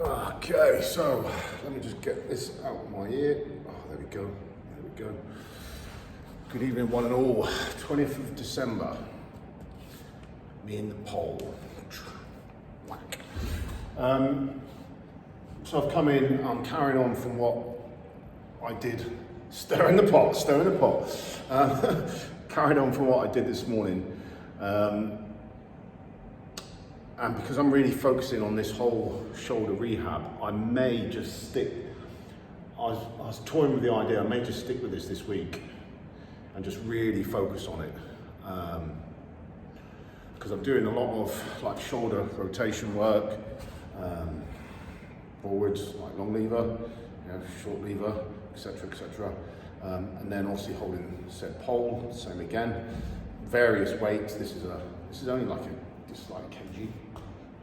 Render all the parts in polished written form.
Okay, so let me just get this out of my ear. Oh, there we go. There we go. Good evening, one and all. 20th of December. Me in the pole. Whack. So I've come in. I'm carrying on from what I did. Stirring the pot. Carried on from what I did this morning. And because I'm really focusing on this whole shoulder rehab, I may just stick, I was toying with the idea, I may just stick with this week and just really focus on it. Because I'm doing a lot of like shoulder rotation work, forwards, like long lever, short lever, etc. And then also holding said pole, same again. Various weights, this is only like just like a kg.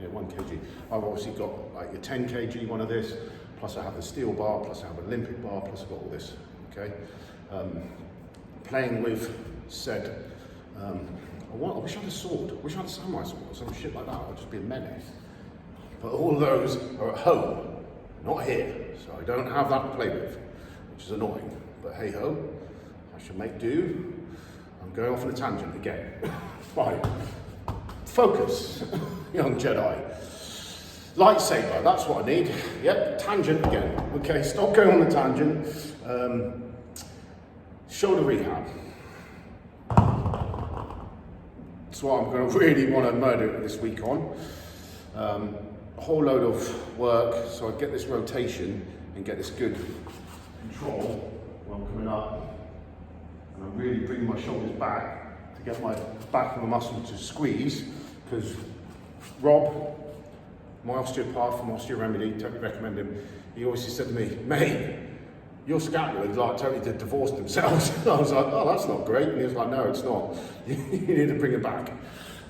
Yeah, 1 kg. I've obviously got like a 10 kg one of this, plus I have the steel bar, plus I have an Olympic bar, plus I've got all this, okay? Playing with said, I wish I had a sword, I wish I had a samurai sword or some shit like that, I'd just be a menace. But all those are at home, not here, so I don't have that to play with, which is annoying. But hey ho, I shall make do. I'm going off on a tangent again. Fine. Focus, young Jedi. Lightsaber, that's what I need. Yep, tangent again. Okay, stop going on the tangent. Shoulder rehab. That's what I'm going to really want to murder this week on. A whole load of work, so I get this rotation and get this good control while I'm coming up. And I'm really bringing my shoulders back to get my back of the muscle to squeeze. Because Rob, my osteopath from Osteo Remedy, totally recommend him, he always said to me, mate, your scapulas like totally did divorce themselves. And I was like, oh, that's not great. And he was like, no, it's not. You need to bring it back. And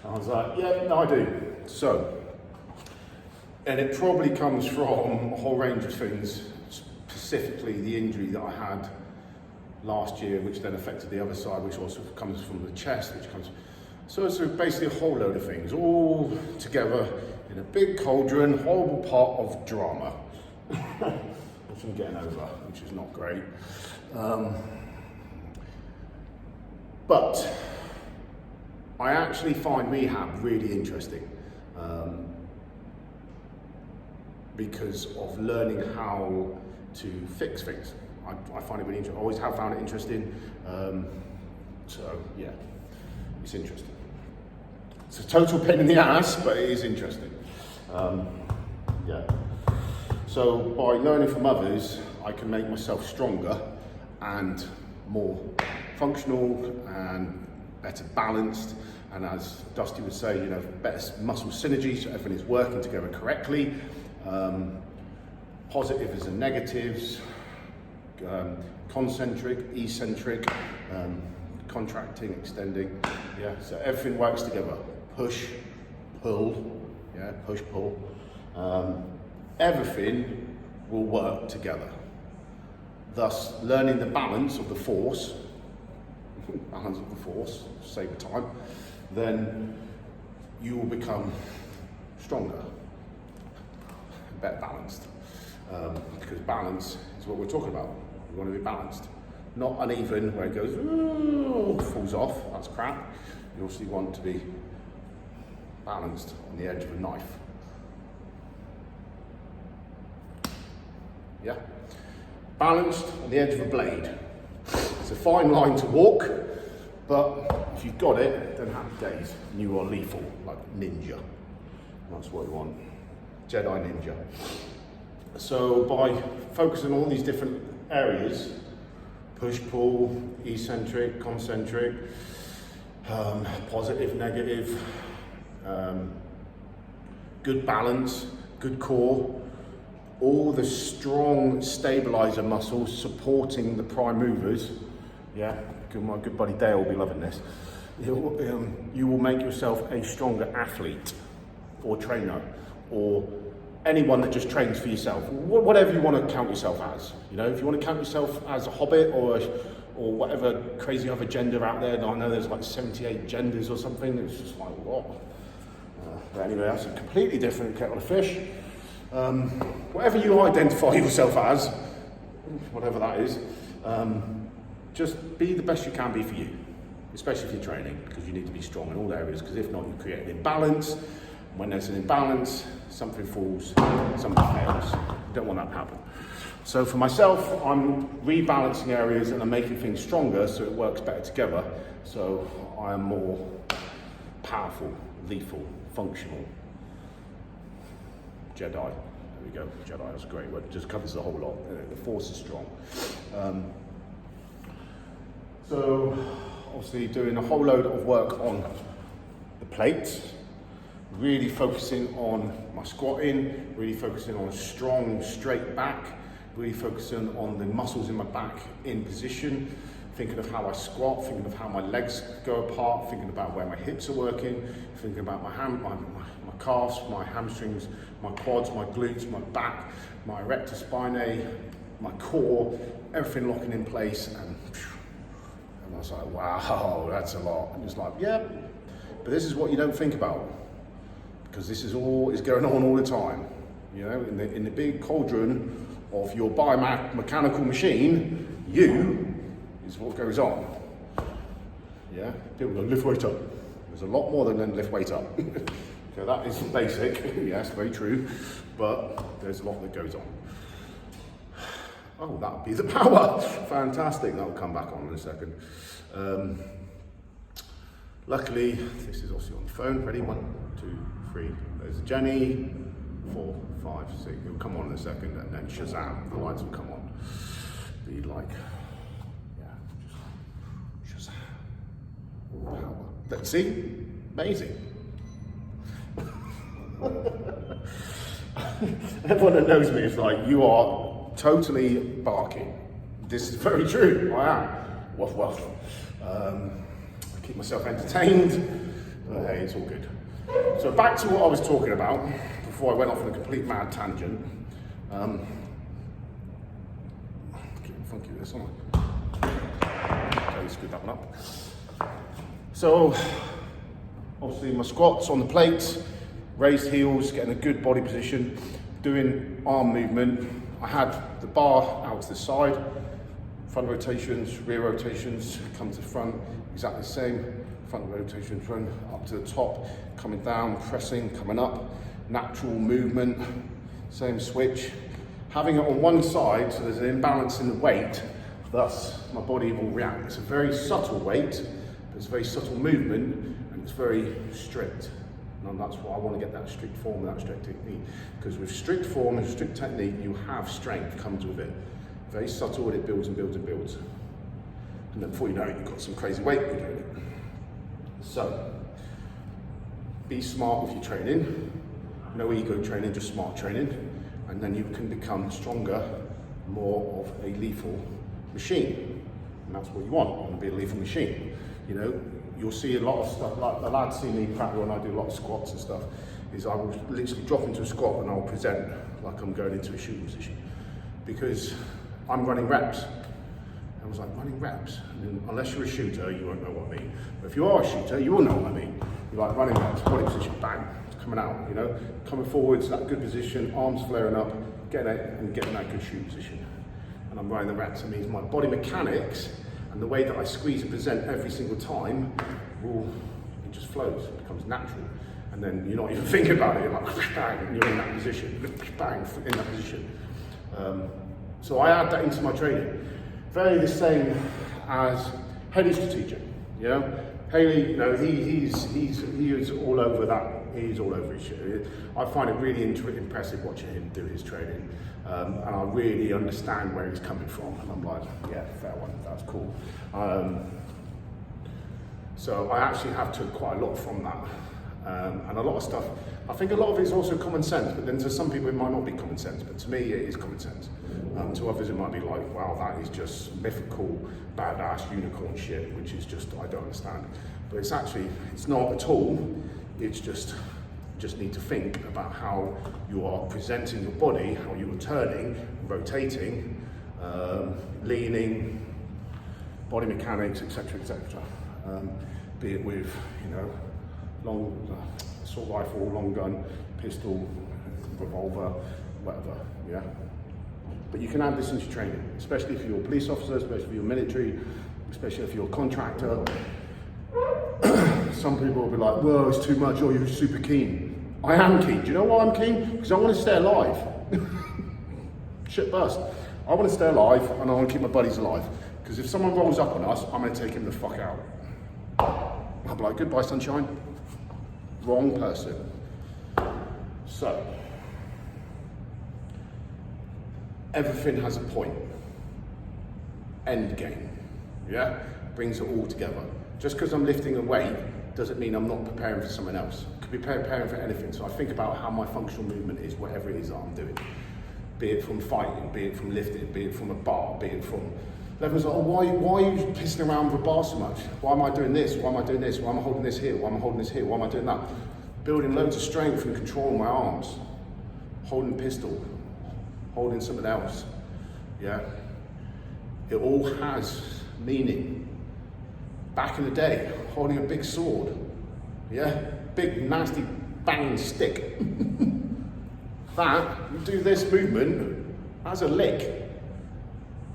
I was like, yeah, no, I do. So, and it probably comes from a whole range of things, specifically the injury that I had last year, which then affected the other side, which also comes from the chest, which comes. So it's basically a whole load of things, all together in a big cauldron, horrible pot of drama, which I'm getting over, which is not great. But I actually find rehab really interesting because of learning how to fix things. I find it really interesting. I always have found it interesting. So yeah, it's interesting. It's a total pain in the ass, but it is interesting. Yeah. So by learning from others, I can make myself stronger and more functional and better balanced. And as Dusty would say, better muscle synergy, so everything is working together correctly. Positives and negatives, concentric, eccentric, contracting, extending, yeah, so everything works together. Push, pull, yeah, push, pull. Everything will work together. Thus, learning the balance of the force, save the time, then you will become stronger, better balanced. Because balance is what we're talking about. We want to be balanced. Not uneven, where it goes, ooh, falls off, that's crap. You also want to be balanced on the edge of a knife. Yeah? Balanced on the edge of a blade. It's a fine line to walk, but if you've got it, then happy days. And you are lethal, like ninja. That's what we want. Jedi ninja. So by focusing on all these different areas, push, pull, eccentric, concentric, positive, negative, good balance, good core, all the strong stabilizer muscles supporting the prime movers. Yeah, my good buddy Dale will be loving this. You will make yourself a stronger athlete or trainer or anyone that just trains for yourself, whatever you want to count yourself as. If you want to count yourself as a hobbit or whatever crazy other gender out there, I know there's like 78 genders or something, it's just like, what? But anyway, that's a completely different kettle of fish. Whatever you identify yourself as, whatever that is, just be the best you can be for you, especially if you're training, because you need to be strong in all areas, because if not, you create an imbalance. When there's an imbalance, something falls, something fails. You don't want that to happen. So for myself, I'm rebalancing areas and I'm making things stronger so it works better together. So I am more powerful, lethal, functional. Jedi, there we go. Jedi is a great word, it just covers the whole lot. The force is strong. So obviously doing a whole load of work on the plates, really focusing on my squatting, really focusing on a strong straight back, really focusing on the muscles in my back in position, thinking of how I squat, thinking of how my legs go apart, thinking about where my hips are working, thinking about my calves, my hamstrings, my quads, my glutes, my back, my erector spinae, my core, everything locking in place. And I was like, wow, that's a lot. And it's like, yeah, but this is what you don't think about, because this is all is going on all the time. You know, in the big cauldron of your biomechanical machine, you is what goes on. Yeah, people go lift weight up. There's a lot more than lift weight up. Okay, that is basic, yes, very true, but there's a lot that goes on. Oh, that would be the power. Fantastic, that will come back on in a second. Luckily, this is also on the phone. Ready? 1, 2, 3. There's Jenny. 4, 5, 6. It'll come on in a second, and then Shazam, the lights will come on. Be like, yeah, just Shazam. Power. Let's see? Amazing. Everyone that knows me is like, you are totally barking. This is very true, I am. Woof woof. I keep myself entertained, but hey, it's all good. So back to what I was talking about before I went off on a complete mad tangent. Getting funky with this, aren't I? Okay, screw that one up. So, obviously my squats on the plates, raised heels, getting a good body position, doing arm movement. I had the bar out to the side, front rotations, rear rotations, come to the front, exactly the same. Front rotation, run up to the top, coming down, pressing, coming up, natural movement, same switch. Having it on one side, so there's an imbalance in the weight, thus my body will react. It's a very subtle weight, but it's a very subtle movement, and it's very strict. And that's why I want to get that strict form and that strict technique. Because with strict form and strict technique, you have strength comes with it. Very subtle, and it builds and builds and builds. And then before you know it, you've got some crazy weight you're doing it. So, be smart with your training. No ego training, just smart training. And then you can become stronger, more of a lethal machine. And that's what you want. You want to be a lethal machine. You know, you'll see a lot of stuff, like the lads see me practice when I do a lot of squats and stuff, is I will literally drop into a squat and I'll present like I'm going into a shooting position. Because I'm running reps. I was like, running reps? And unless you're a shooter, you won't know what I mean. But if you are a shooter, you will know what I mean. You're like running reps, body position, bang, it's coming out, you know? Coming forwards, that good position, arms flaring up, getting that good shoot position. And I'm running the reps. It means my body mechanics and the way that I squeeze and present every single time, it just flows, it becomes natural. And then you're not even thinking about it, you're like, bang, and you're in that position, bang, in that position. So I add that into my training. Very the same as Haley's strategic, you know? Haley, you know, he is all over that. He's all over his shit. I find it really impressive watching him do his training, and I really understand where he's coming from. And I'm like, yeah, fair one, that's cool. So I actually have took quite a lot from that, and a lot of stuff. I think a lot of it is also common sense, but then to some people it might not be common sense, but to me it is common sense. To others it might be like, wow, that is just mythical, badass unicorn shit, which is just, I don't understand. But it's actually, it's not at all, it's just need to think about how you are presenting your body, how you are turning, rotating, leaning, body mechanics, etc., etc. Be it with, you know, long assault rifle, long gun, pistol, revolver, whatever, yeah? But you can add this into training, especially if you're a police officer, especially if you're military, especially if you're a contractor. Some people will be like, whoa, it's too much, or you're super keen. I am keen. Do you know why I'm keen? Because I want to stay alive. Shit bust. I want to stay alive and I want to keep my buddies alive. Because if someone rolls up on us, I'm going to take him the fuck out. I'll be like, goodbye, sunshine. Wrong person. So, everything has a point. End game. Yeah? Brings it all together. Just because I'm lifting a weight doesn't mean I'm not preparing for someone else. Could be preparing for anything. So I think about how my functional movement is, whatever it is that I'm doing. Be it from fighting, be it from lifting, be it from a bar, be it from... Everyone's like, oh, why are you pissing around with a bar so much? Why am I doing this? Why am I doing this? Why am I holding this here? Why am I holding this here? Why am I doing that? Building loads of strength and control in my arms. Holding a pistol. Holding something else. Yeah? It all has meaning. Back in the day, holding a big sword. Yeah? Big, nasty, banging stick. That, you do this movement as a lick.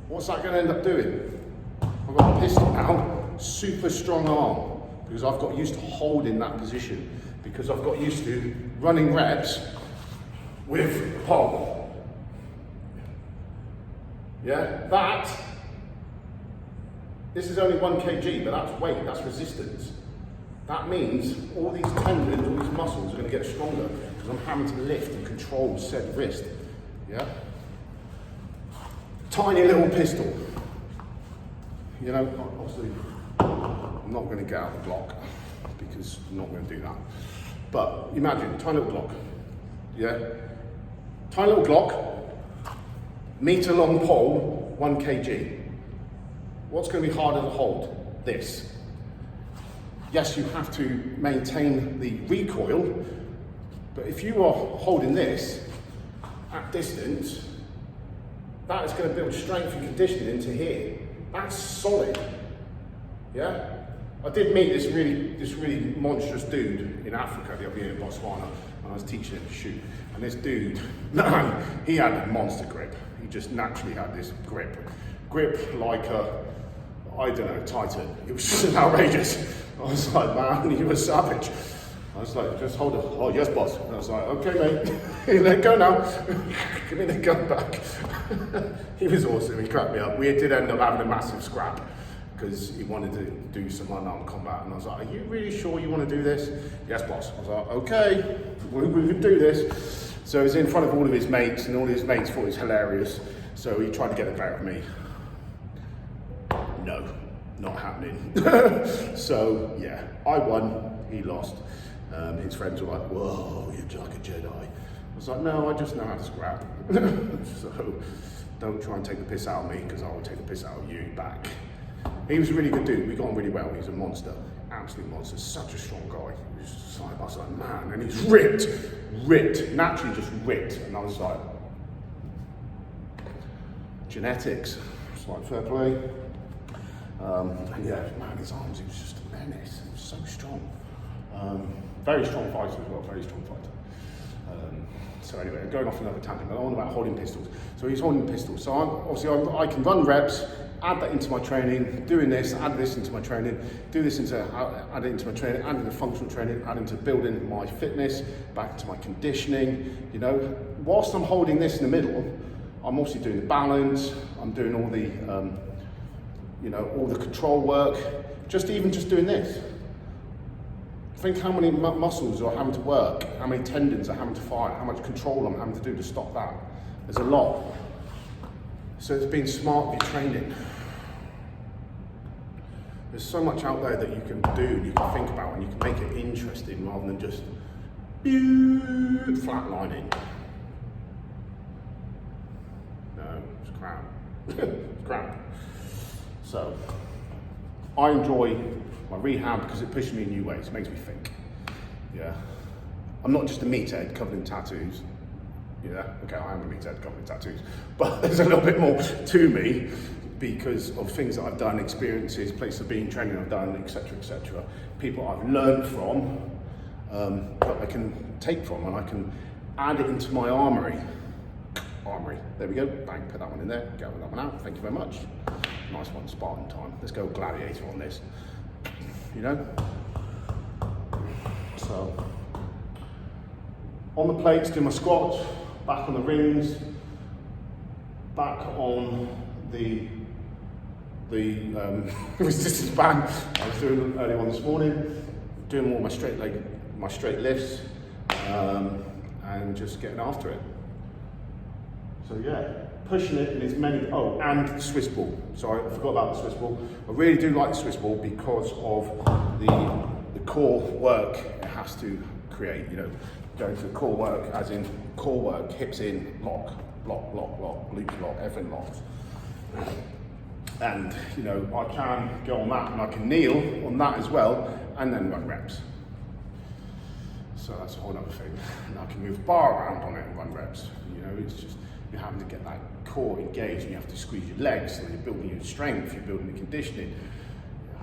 What's that going to end up doing? I've got a pistol now, super strong arm, because I've got used to holding that position, because I've got used to running reps with hold. Yeah, this is only 1 kg, but that's weight, that's resistance. That means all these tendons, all these muscles are going to get stronger, because I'm having to lift and control said wrist. Yeah? Tiny little pistol. You know, obviously, I'm not going to get out the block because I'm not going to do that. But imagine, tiny little Glock. Yeah? Tiny little Glock, meter long pole, 1 kg. What's going to be harder to hold? This. Yes, you have to maintain the recoil, but if you are holding this at distance, that is going to build strength and conditioning into here. That's solid. Yeah? I did meet this really monstrous dude in Africa the other year in Botswana, and I was teaching him to shoot. And this dude, man, he had a monster grip. He just naturally had this grip. Grip like a, I don't know, Titan. It was just outrageous. I was like, man, you were savage. I was like, just hold it. Oh, yes, boss. And I was like, okay, mate, let go now. Give me the gun back. He was awesome. He cracked me up. We did end up having a massive scrap because he wanted to do some unarmed combat. And I was like, are you really sure you want to do this? Yes, boss. I was like, okay, we can do this. So he was in front of all of his mates, and all his mates thought it was hilarious. So he tried to get the better of me. No, not happening. So yeah, I won, he lost. His friends were like, whoa, you're like a Jedi. I was like, no, I just know how to scrap. So don't try and take the piss out of me, because I will take the piss out of you back. He was a really good dude. We got on really well. He's a monster, absolute monster. Such a strong guy. I was like, man, and he's ripped, naturally just ripped. And I was like, genetics. It's like fair play. And yeah, man, his arms, he was just a menace. He was so strong. Very strong fighter as well, very strong fighter. So anyway, going off another tangent, I'm on about holding pistols. So he's holding pistols. So I can run reps, add that into my training, doing this, add this into my training, add it into my training, add into functional training, add into building my fitness, back to my conditioning. You know, whilst I'm holding this in the middle, I'm also doing the balance, I'm doing all the, you know, all the control work, just doing this. Think how many muscles are having to work, how many tendons are having to fire, how much control I'm having to do to stop that. There's a lot. So it's being smart with your training. There's so much out there that you can do, you can think about, and you can make it interesting rather than just flatlining. No, it's crap. It's crap. So, I enjoy my rehab because it pushes me in new ways, it makes me think. Yeah. I'm not just a meathead covered in tattoos. Yeah, okay, I am a meathead covered in tattoos, but there's a little bit more to me because of things that I've done, experiences, places of being, training I've done, etc., people I've learned from, that I can take from, and I can add it into my armory. There we go, bang, put that one in there, get that one out, thank you very much. Nice one, Spartan time. Let's go gladiator on this, you know? So, on the plates, do my squats, back on the rings, back on the resistance band I was doing earlier on this morning, doing all my straight lifts, and just getting after it. So yeah, pushing it in as many, oh, and the Swiss ball. Sorry, I forgot about the Swiss ball. I really do like the Swiss ball because of the core work it has to create, you know, going to the core work, as in core work, hips in, lock, lock, lock, lock, glutes lock, everything locked. And, you know, I can go on that and I can kneel on that as well, and then run reps. So that's a whole other thing. And I can move the bar around on it and run reps. You know, it's just, you're having to get that core engaged, and you have to squeeze your legs, so you're building your strength, you're building the conditioning. Yeah.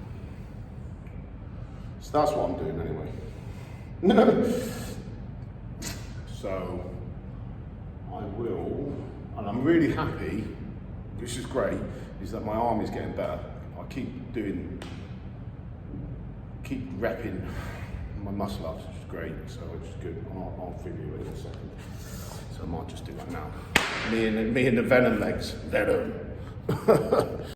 So that's what I'm doing anyway. So I will, and I'm really happy, which is great, is that my arm is getting better. I keep repping my muscle ups, which is great, so it's good. I'll video it in a second. So I might just do that now. Me and the Venom legs. Venom.